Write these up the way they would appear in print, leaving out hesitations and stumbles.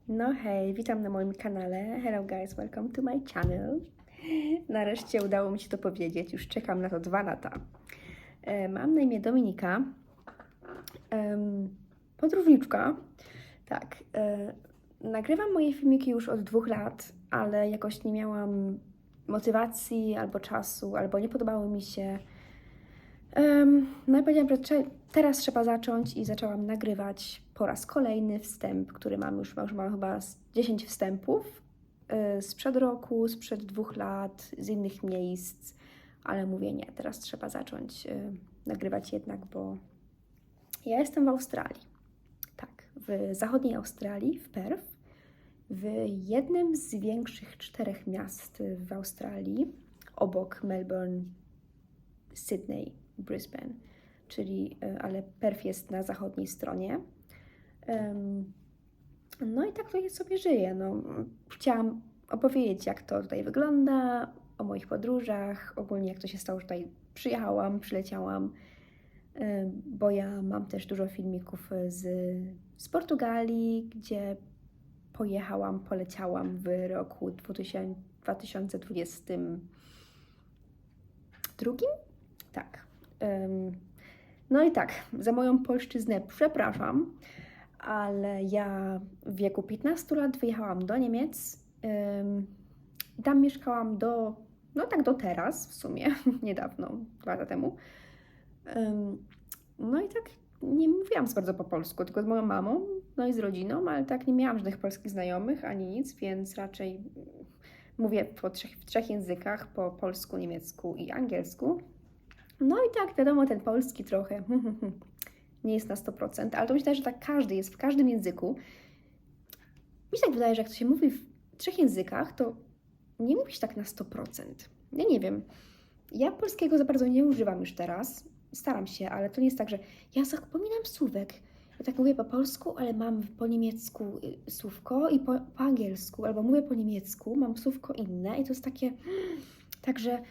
No hej, witam na moim kanale. Hello guys, welcome to my channel. Nareszcie udało mi się to powiedzieć, już czekam na to 2 lata. Mam na imię Dominika, podróżniczka. Tak, nagrywam moje filmiki już od 2 lat, ale jakoś nie miałam motywacji albo czasu, albo nie podobały mi się. No i powiedziałam, że teraz trzeba zacząć i zaczęłam nagrywać po raz kolejny wstęp, który mam już mam chyba 10 wstępów sprzed roku, sprzed 2 lat, z innych miejsc, ale mówię nie, teraz trzeba zacząć nagrywać jednak, bo ja jestem w Australii, tak, w zachodniej Australii, w Perth, w jednym z większych 4 miast w Australii, obok Melbourne, Sydney, Brisbane, czyli, ale Perth jest na zachodniej stronie. No i tak to sobie żyję. No, chciałam opowiedzieć, jak to tutaj wygląda, o moich podróżach, ogólnie jak to się stało, że tutaj przyjechałam, przyleciałam, bo ja mam też dużo filmików z Portugalii, gdzie poleciałam w roku 2022. Tak. No i tak, za moją polszczyznę przepraszam, ale ja w wieku 15 lat wyjechałam do Niemiec. Tam mieszkałam do teraz w sumie, niedawno, 2 lata temu. No i tak nie mówiłam za bardzo po polsku, tylko z moją mamą, no i z rodziną, ale tak nie miałam żadnych polskich znajomych ani nic, więc raczej mówię w 3 językach, po polsku, niemiecku i angielsku. No i tak, wiadomo, ten polski trochę nie jest na 100%, ale to myślę, że tak każdy jest w każdym języku. Mi się tak wydaje, że jak to się mówi w 3 językach, to nie mówi się tak na 100%. Ja nie wiem. Ja polskiego za bardzo nie używam już teraz. Staram się, ale to nie jest tak, że ja zapominam słówek. Ja tak mówię po polsku, ale mam po niemiecku słówko i po angielsku, albo mówię po niemiecku, mam słówko inne i to jest takie... Także...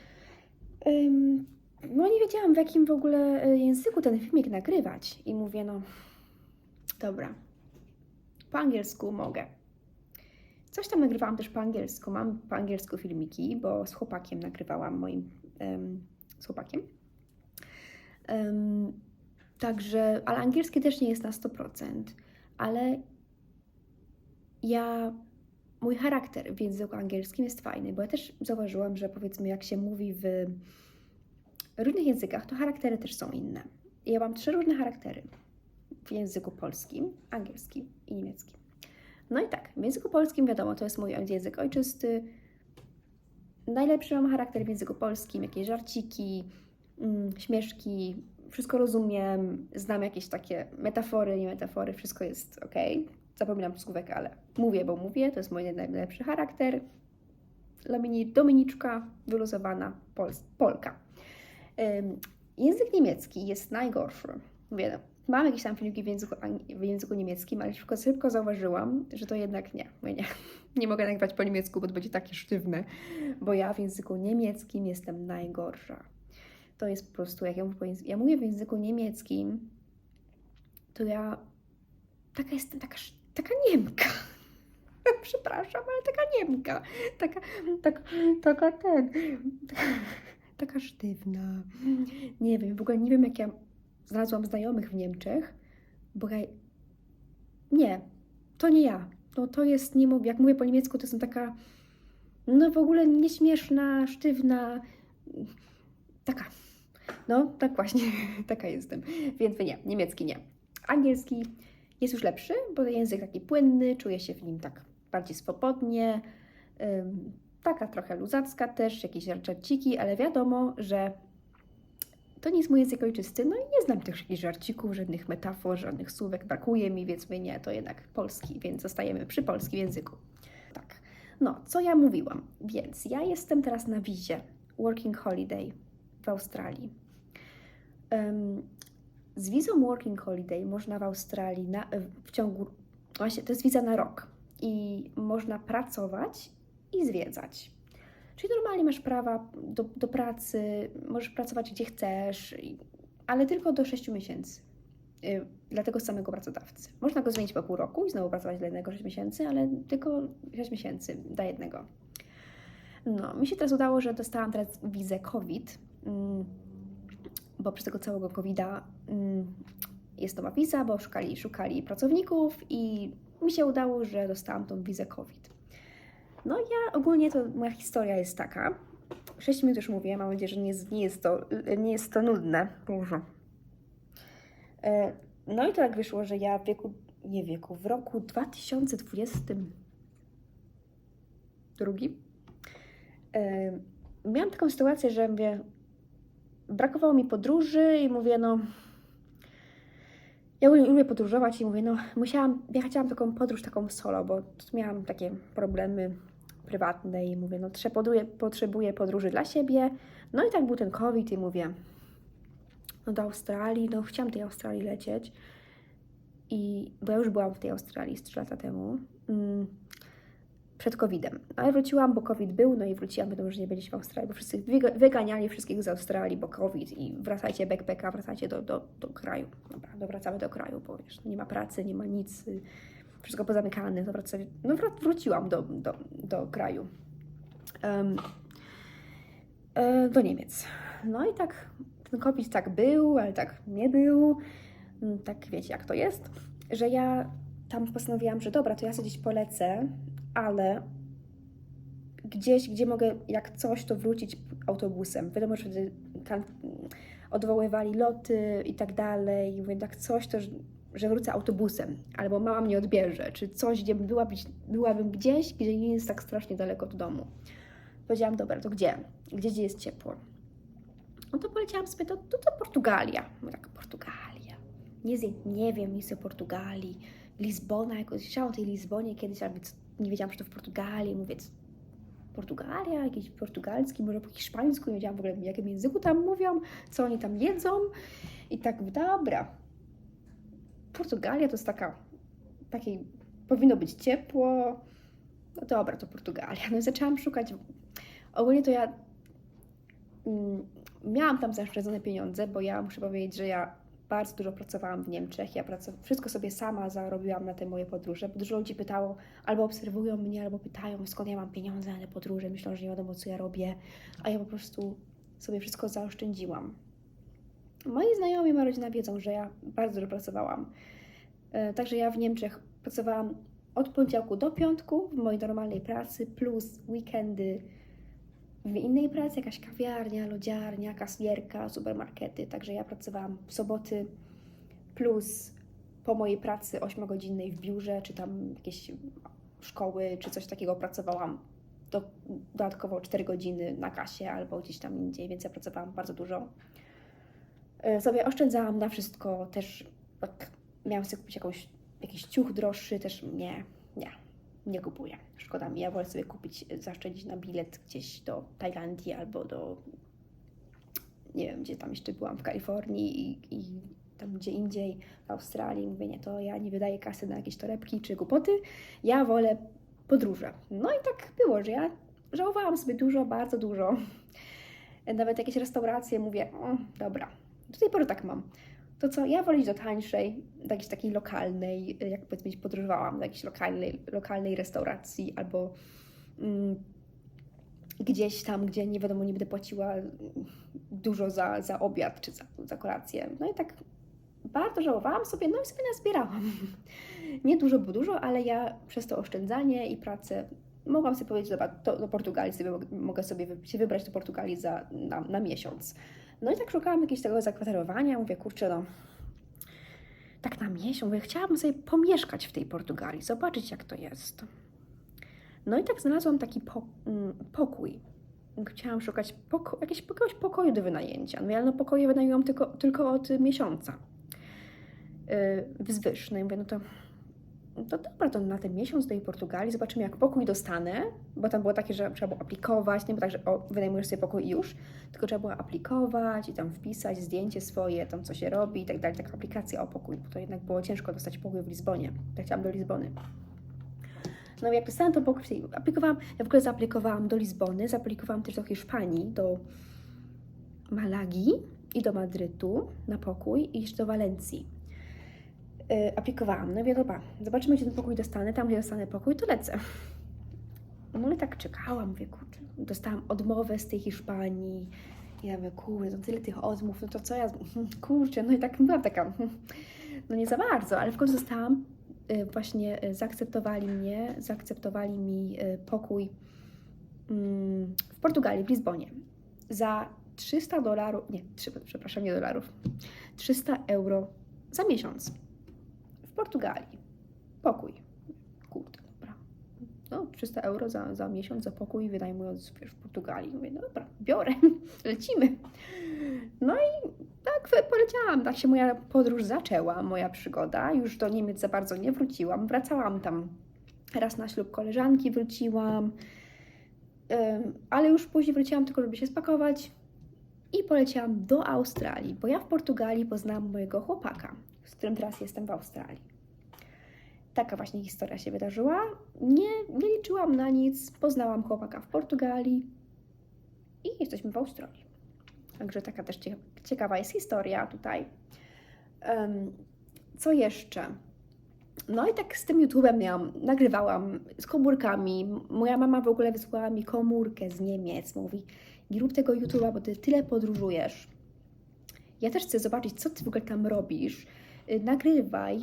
No nie wiedziałam, w jakim w ogóle języku ten filmik nagrywać. I mówię, no dobra, po angielsku mogę. Coś tam nagrywałam też po angielsku. Mam po angielsku filmiki, bo z chłopakiem nagrywałam, z chłopakiem. Także, ale angielski też nie jest na 100%. Ale mój charakter w języku angielskim jest fajny, bo ja też zauważyłam, że powiedzmy jak się mówi w różnych językach, to charaktery też są inne. Ja mam 3 różne charaktery w języku polskim, angielskim i niemieckim. No i tak, w języku polskim wiadomo, to jest mój język ojczysty. Najlepszy mam charakter w języku polskim, jakieś żarciki, śmieszki, wszystko rozumiem, znam jakieś takie metafory, nie metafory, wszystko jest ok. Zapominam słówek, ale mówię, bo mówię, to jest mój najlepszy charakter. Dominiczka, wyluzowana Polka. Język niemiecki jest najgorszy. Mówię, mam jakieś tam filmiki w języku niemieckim, ale szybko zauważyłam, że to jednak nie. Mówię, nie mogę nagrywać po niemiecku, bo to będzie takie sztywne, bo ja w języku niemieckim jestem najgorsza. To jest po prostu, jak ja mówię w języku niemieckim, to ja jestem taka Niemka. Przepraszam, ale taka Niemka. Taka sztywna. Nie wiem, w ogóle nie wiem, jak ja znalazłam znajomych w Niemczech, bo nie, to nie ja. No to jest, nie mówię, jak mówię po niemiecku, to jestem taka, no w ogóle nieśmieszna, sztywna, taka. No, tak właśnie, taka jestem. Więc nie, niemiecki nie. Angielski jest już lepszy, bo język taki płynny, czuję się w nim tak bardziej swobodnie, taka trochę luzacka też, jakieś żarciki, ale wiadomo, że to nie jest mój język ojczysty, no i nie znam też jakichś żarcików, żadnych metafor, żadnych słówek, brakuje mi, więc mówię, nie, to jednak polski, więc zostajemy przy polskim języku. Tak, no, co ja mówiłam, więc ja jestem teraz na wizie Working Holiday w Australii. Z wizą Working Holiday można w Australii właśnie to jest wiza na rok i można pracować i zwiedzać. Czyli normalnie masz prawa do pracy, możesz pracować gdzie chcesz, ale tylko do 6 miesięcy. dla tego samego pracodawcy. Można go zmienić po pół roku i znowu pracować dla jednego 6 miesięcy, ale tylko 6 miesięcy dla jednego. No, mi się teraz udało, że dostałam teraz wizę COVID, bo przez tego całego COVID-a jest nowa wiza, bo szukali pracowników i mi się udało, że dostałam tą wizę COVID. No ja ogólnie to moja historia jest taka. 6 minut już mówię, mam nadzieję, że nie jest to nudne. Dużo. No i to tak wyszło, że ja w roku 2022 miałam taką sytuację, że brakowało mi podróży i mówię, no ja lubię podróżować i mówię, no ja chciałam taką podróż taką solo, bo miałam takie problemy prywatne i mówię, no potrzebuję podróży dla siebie. No i tak był ten COVID i mówię, no do Australii, no chciałam tej Australii lecieć. Bo ja już byłam w tej Australii 3 lata temu, przed COVID-em. Ale wróciłam, bo COVID był, no i wróciłam, wiadomo, że nie będziecie w Australii, bo wszyscy wyganiali wszystkich z Australii, bo COVID i wracajcie backpacka, wracajcie do kraju. Dobra, wracamy do kraju, bo wiesz, nie ma pracy, nie ma nic, wszystko pozamykane, wróciłam do kraju. Do Niemiec. No i tak ten COVID tak był, ale tak nie był. Tak wiecie, jak to jest, że ja tam postanowiłam, że dobra, to ja sobie gdzieś polecę, ale gdzieś, gdzie mogę jak coś, to wrócić autobusem. Wiadomo, że tam odwoływali loty i tak dalej. I mówię, tak coś, to że wrócę autobusem, albo mama mnie odbierze, czy coś, gdzie byłabym gdzieś, gdzie nie jest tak strasznie daleko od domu. Powiedziałam, dobra, to gdzie? Gdzie jest ciepło? No to poleciałam sobie, to Portugalia. No tak, Portugalia. Nie wiem nic o Portugalii. Lizbona, jakoś słyszałam o tej Lizbonie kiedyś, ale nie wiedziałam, że to w Portugalii. Mówię, Portugalia, jakiś portugalski, może po hiszpańsku, nie wiedziałam w ogóle, w jakim języku tam mówią, co oni tam jedzą. I tak, dobra. Portugalia to jest powinno być ciepło. No dobra, to Portugalia. No i zaczęłam szukać. Ogólnie to ja miałam tam zaoszczędzone pieniądze, bo ja muszę powiedzieć, że ja bardzo dużo pracowałam w Niemczech. Wszystko sobie sama zarobiłam na te moje podróże. Bo dużo ludzi pytało, albo obserwują mnie, albo pytają, skąd ja mam pieniądze na te podróże. Myślą, że nie wiadomo, co ja robię, a ja po prostu sobie wszystko zaoszczędziłam. Moi znajomi, moja rodzina wiedzą, że ja bardzo dużo pracowałam. Także ja w Niemczech pracowałam od poniedziałku do piątku w mojej normalnej pracy, plus weekendy w innej pracy, jakaś kawiarnia, lodziarnia, kasjerka, supermarkety. Także ja pracowałam w soboty, plus po mojej pracy 8-godzinnej w biurze, czy tam jakieś szkoły, czy coś takiego pracowałam dodatkowo 4 godziny na kasie albo gdzieś tam indziej, więc ja pracowałam bardzo dużo. Sobie oszczędzałam na wszystko, też jak miałam sobie kupić jakiś ciuch droższy, też nie kupuję. Szkoda mi, ja wolę sobie zaoszczędzić na bilet gdzieś do Tajlandii albo nie wiem, gdzie tam jeszcze byłam, w Kalifornii i tam gdzie indziej, w Australii. Mówię, nie, to ja nie wydaję kasy na jakieś torebki czy głupoty, ja wolę podróże. No i tak było, że ja żałowałam sobie bardzo dużo. Nawet jakieś restauracje, mówię, dobra, do tej pory tak mam. To co, ja wolę iść do tańszej, do jakiejś takiej lokalnej, jak powiedzmy podróżowałam, do jakiejś lokalnej restauracji albo gdzieś tam, gdzie nie wiadomo, nie będę płaciła dużo za obiad czy za kolację. No i tak bardzo żałowałam sobie, no i sobie nazbierałam. Nie dużo, bo dużo, ale ja przez to oszczędzanie i pracę mogłam sobie powiedzieć, dobra, do Portugalii mogę sobie się wybrać do Portugalii na miesiąc. No i tak szukałam jakiegoś tego zakwaterowania, mówię, kurczę, no tak na miesiąc, mówię, chciałabym sobie pomieszkać w tej Portugalii, zobaczyć jak to jest. No i tak znalazłam taki pokój. Chciałam szukać jakiegoś pokoju do wynajęcia. No ale pokoje wynajmują tylko od miesiąca. Wzwyż. No i mówię, no to dobra, to na ten miesiąc do tej Portugalii zobaczymy, jak pokój dostanę, bo tam było takie, że trzeba było aplikować, nie było tak, że wynajmujesz sobie pokój i już, tylko trzeba było aplikować i tam wpisać zdjęcie swoje, tam co się robi i tak dalej, taka aplikacja o pokój, bo to jednak było ciężko dostać pokój w Lizbonie, tak chciałam do Lizbony. No i jak dostałam to pokój, ja w ogóle zaaplikowałam do Lizbony, zaaplikowałam też do Hiszpanii, do Malagi i do Madrytu na pokój i jeszcze do Walencji. aplikowałam. No wiadomo, zobaczymy, gdzie ten pokój dostanę. Tam, gdzie dostanę pokój, to lecę. No i tak czekałam, mówię, kurczę, dostałam odmowę z tej Hiszpanii. Ja mówię, kurde, no tyle tych odmów, no to co ja, kurczę, no i tak byłam taka, no nie za bardzo, ale w końcu dostałam, właśnie zaakceptowali mi pokój w Portugalii, w Lizbonie za $300, przepraszam, nie dolarów, 300 euro za miesiąc w Portugalii. Pokój. Kurde, dobra. No, 300 euro za miesiąc, za pokój wynajmując w Portugalii. Mówię, no dobra, biorę, lecimy. No i tak poleciałam, tak się moja podróż zaczęła, moja przygoda. Już do Niemiec za bardzo nie wróciłam. Wracałam tam raz na ślub koleżanki, wróciłam, ale już później wróciłam tylko, żeby się spakować i poleciałam do Australii, bo ja w Portugalii poznałam mojego chłopaka, z którym teraz jestem w Australii. Taka właśnie historia się wydarzyła. Nie liczyłam na nic, poznałam chłopaka w Portugalii i jesteśmy w Australii. Także taka też ciekawa jest historia tutaj. Co jeszcze? No i tak z tym YouTube'em nagrywałam z komórkami. Moja mama w ogóle wysłała mi komórkę z Niemiec. Mówi, nie rób tego YouTube'a, bo ty tyle podróżujesz. Ja też chcę zobaczyć, co ty w ogóle tam robisz. Nagrywaj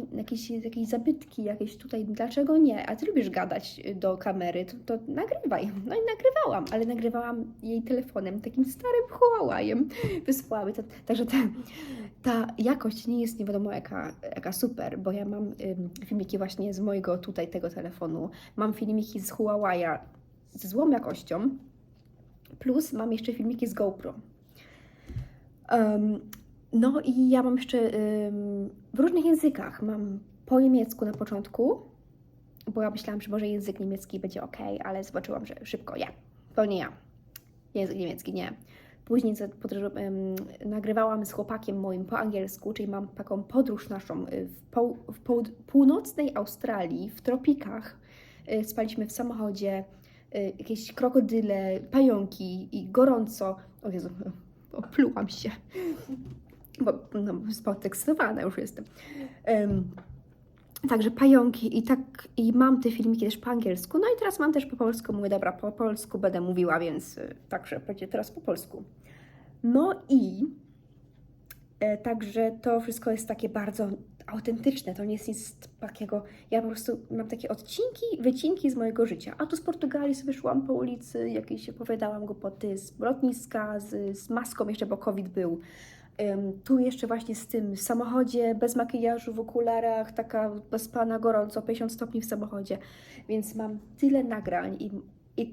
jakieś zabytki, jakieś tutaj, dlaczego nie? A ty lubisz gadać do kamery, to nagrywaj. No i nagrywałam, ale nagrywałam jej telefonem, takim starym Huawei'em wysłały. Także ta jakość nie jest nie wiadomo jaka super, bo ja mam filmiki właśnie z mojego tutaj tego telefonu, mam filmiki z Huawei'a ze złą jakością, plus mam jeszcze filmiki z GoPro. No i ja mam jeszcze w różnych językach. Mam po niemiecku na początku, bo ja myślałam, że może język niemiecki będzie ok, ale zobaczyłam, że szybko to nie ja. Język niemiecki nie. Później nagrywałam z chłopakiem moim po angielsku, czyli mam taką podróż naszą w północnej Australii, w tropikach. Spaliśmy w samochodzie, jakieś krokodyle, pająki i gorąco. O Jezu, oplułam się. Bo podekscytowana już jestem. Także pająki i mam te filmiki też po angielsku, no i teraz mam też po polsku, mówię, dobra, po polsku będę mówiła, więc także będzie teraz po polsku. No i także to wszystko jest takie bardzo autentyczne, to nie jest nic takiego, ja po prostu mam takie wycinki z mojego życia, a tu z Portugalii sobie szłam po ulicy, jakieś opowiadałam głupoty z lotniska, z maską jeszcze, bo COVID był. Tu jeszcze właśnie z tym w samochodzie, bez makijażu, w okularach, taka bezpana, gorąco, 50 stopni w samochodzie, więc mam tyle nagrań,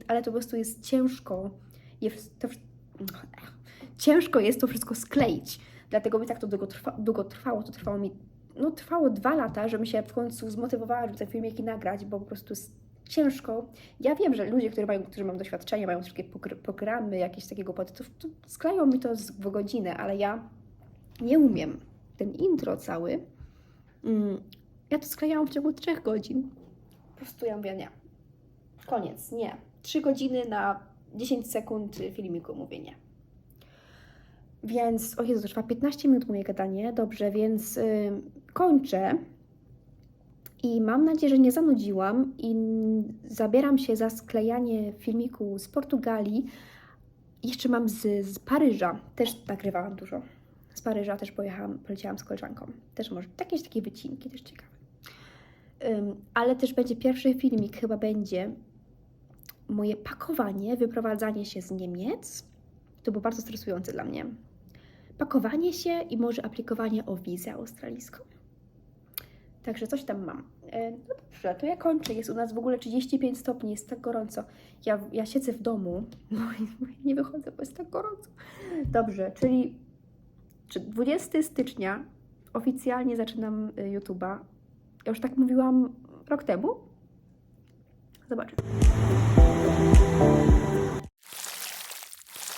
ale to po prostu jest ciężko, ciężko jest to wszystko skleić, dlatego mi tak to długo trwało, to trwało 2 lata, żebym się w końcu zmotywowała, żeby te filmiki nagrać, bo po prostu jest ciężko. Ja wiem, że ludzie, którzy mają doświadczenie, mają wszystkie programy, jakieś takiego to skleją mi to w godzinę, ale ja nie umiem. Ten intro cały, ja to sklejałam w ciągu 3 godzin. Po prostu ja mówię, nie. Koniec, nie. 3 godziny na 10 sekund filmiku, mówię nie. Więc, o Jezu, to trwa 15 minut moje gadanie, dobrze, więc kończę. I mam nadzieję, że nie zanudziłam i zabieram się za sklejanie filmiku z Portugalii. Jeszcze mam z Paryża, też nagrywałam dużo. Z Paryża też poleciałam z koleżanką. Też może jakieś takie wycinki, też ciekawe. Ale też będzie pierwszy filmik, chyba będzie moje pakowanie, wyprowadzanie się z Niemiec. To było bardzo stresujące dla mnie. Pakowanie się i może aplikowanie o wizę australijską. Także coś tam mam. No dobrze, to ja kończę. Jest u nas w ogóle 35 stopni, jest tak gorąco. Ja siedzę w domu, no i nie wychodzę, bo jest tak gorąco. Dobrze, czyli 20 stycznia oficjalnie zaczynam YouTube'a. Ja już tak mówiłam rok temu. Zobaczymy.